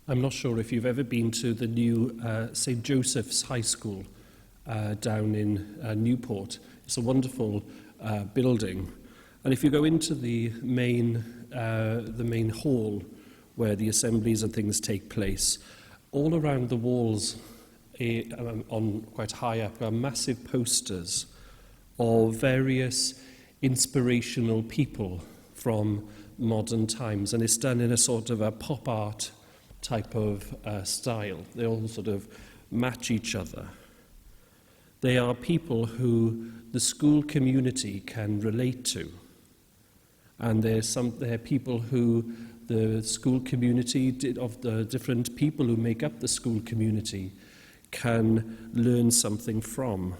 I'm not sure if you've ever been to the new St. Joseph's High School down in Newport. It's a wonderful building. And if you go into the main hall where the assemblies and things take place, all around the walls on quite high up are massive posters of various inspirational people from modern times. And it's done in a sort of a pop art type of style. They all sort of match each other. They are people who the school community can relate to. And they're people who the school community, of the different people who make up the school community, can learn something from.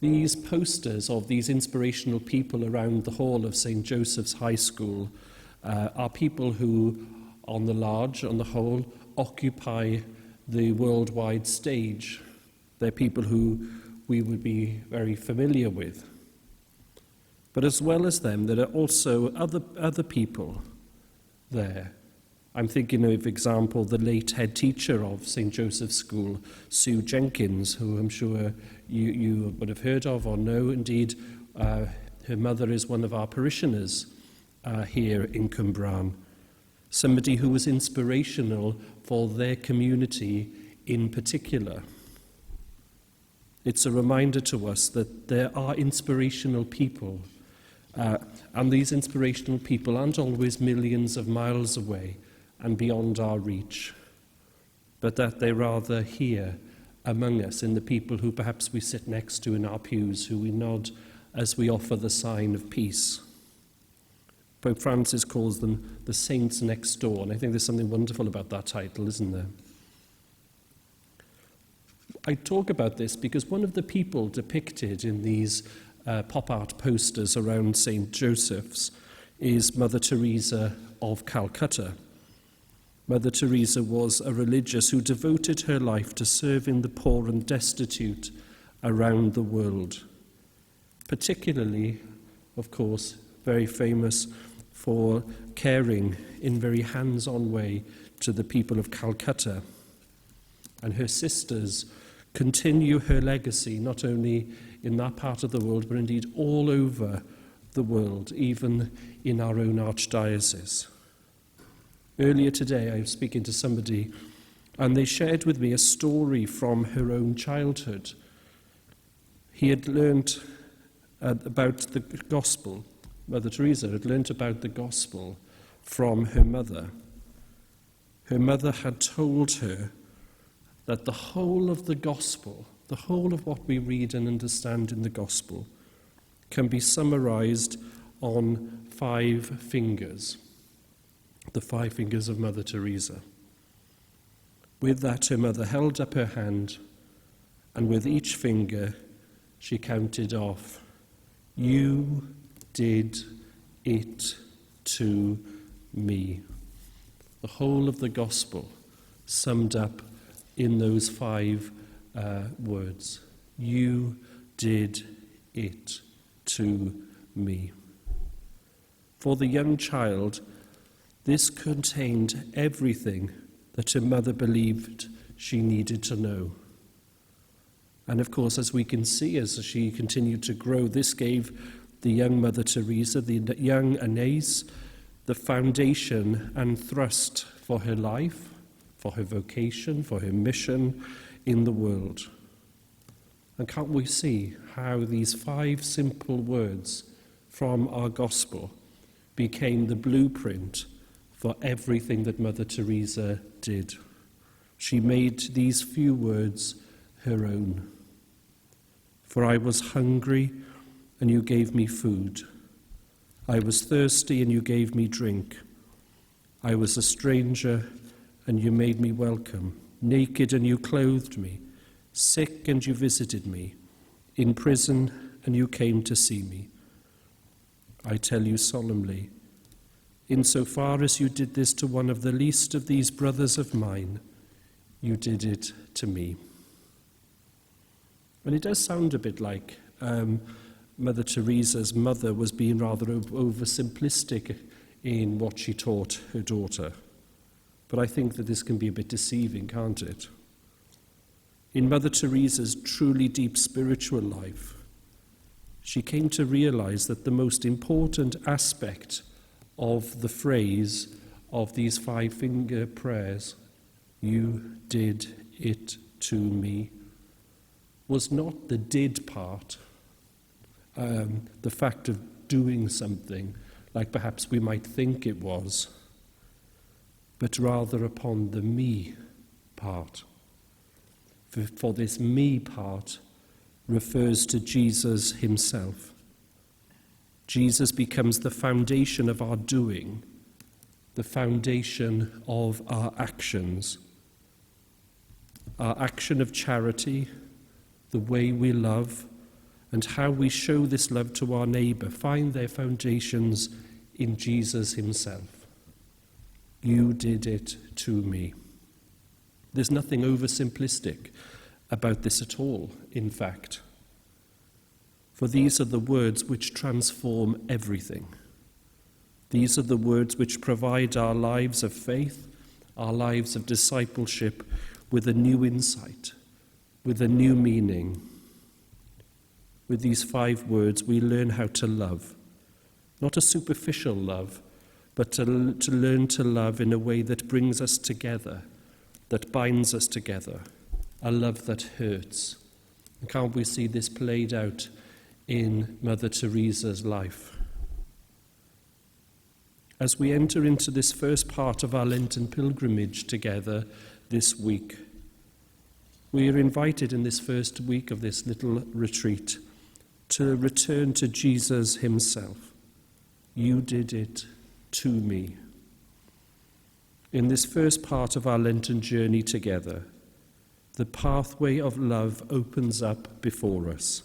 These posters of these inspirational people around the hall of St. Joseph's High School are people who, on the whole, occupy the worldwide stage. They're people who we would be very familiar with. But as well as them, there are also other people there. I'm thinking of, for example, the late head teacher of St. Joseph's School, Sue Jenkins, who I'm sure you would have heard of or know. Indeed, her mother is one of our parishioners here in Cwmbran. Somebody who was inspirational for their community in particular. It's a reminder to us that there are inspirational people, and these inspirational people aren't always millions of miles away and beyond our reach, but that they're rather here among us, in the people who perhaps we sit next to in our pews, who we nod as we offer the sign of peace. Pope Francis calls them the saints next door, and I think there's something wonderful about that title, isn't there? I talk about this because one of the people depicted in these pop art posters around St. Joseph's is Mother Teresa of Calcutta. Mother Teresa was a religious who devoted her life to serving the poor and destitute around the world. Particularly, of course, very famous for caring in very hands-on way to the people of Calcutta. And her sisters continue her legacy, not only in that part of the world, but indeed all over the world, even in our own archdiocese. Earlier today, I was speaking to somebody, and they shared with me a story from her own childhood. He had learnt about the gospel. Mother Teresa had learnt about the gospel from her mother. Her mother had told her that the whole of the gospel, the whole of what we read and understand in the gospel, can be summarized on 5 fingers, the 5 fingers of Mother Teresa. With that, her mother held up her hand, and with each finger, she counted off, "You did it to me." The whole of the gospel summed up in those 5 words. You did it to me. For the young child, this contained everything that her mother believed she needed to know. And of course, as we can see, as she continued to grow, this gave the young Mother Teresa, the young Anais, the foundation and thrust for her life, for her vocation, for her mission in the world. And can't we see how these 5 simple words from our gospel became the blueprint for everything that Mother Teresa did? She made these few words her own. For I was hungry, and you gave me food. I was thirsty, and you gave me drink. I was a stranger, and you made me welcome. Naked, and you clothed me. Sick, and you visited me. In prison, and you came to see me. I tell you solemnly, insofar as you did this to one of the least of these brothers of mine, you did it to me. And it does sound a bit like Mother Teresa's mother was being rather oversimplistic in what she taught her daughter. But I think that this can be a bit deceiving, can't it? In Mother Teresa's truly deep spiritual life, she came to realize that the most important aspect of the phrase of these 5-finger prayers, "You did it to me," was not the did part, the fact of doing something, like perhaps we might think it was, but rather upon the me part. For this me part refers to Jesus himself. Jesus becomes the foundation of our doing, the foundation of our actions. Our action of charity, the way we love, and how we show this love to our neighbour find their foundations in Jesus himself. You did it to me. There's nothing oversimplistic about this at all, in fact. For these are the words which transform everything. These are the words which provide our lives of faith, our lives of discipleship, with a new insight, with a new meaning. With these 5 words, we learn how to love. Not a superficial love, but to learn to love in a way that brings us together, that binds us together, a love that hurts. And can't we see this played out in Mother Teresa's life? As we enter into this first part of our Lenten pilgrimage together this week, we are invited in this first week of this little retreat to return to Jesus himself. You did it to me. In this first part of our Lenten journey together, the pathway of love opens up before us.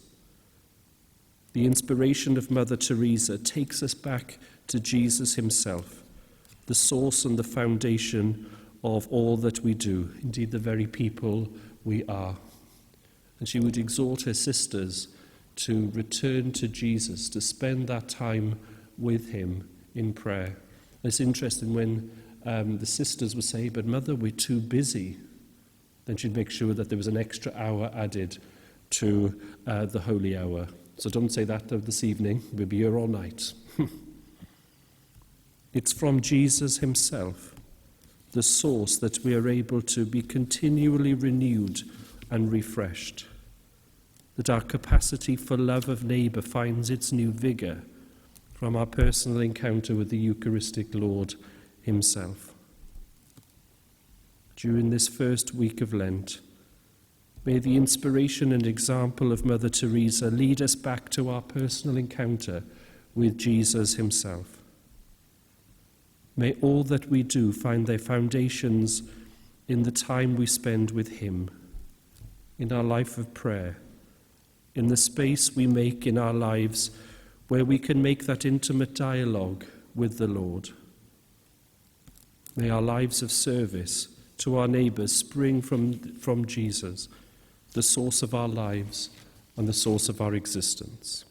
The inspiration of Mother Teresa takes us back to Jesus himself, the source and the foundation of all that we do, indeed the very people we are. And she would exhort her sisters to return to Jesus, to spend that time with him in prayer. It's interesting when the sisters would say, "But Mother, we're too busy." Then she'd make sure that there was an extra hour added to the holy hour. So don't say that this evening. We'll be here all night. It's from Jesus himself, the source, that we are able to be continually renewed and refreshed, that our capacity for love of neighbour finds its new vigour from our personal encounter with the Eucharistic Lord himself. During this first week of Lent, may the inspiration and example of Mother Teresa lead us back to our personal encounter with Jesus himself. May all that we do find their foundations in the time we spend with him, in our life of prayer, in the space we make in our lives where we can make that intimate dialogue with the Lord. May our lives of service to our neighbours spring from Jesus, the source of our lives and the source of our existence.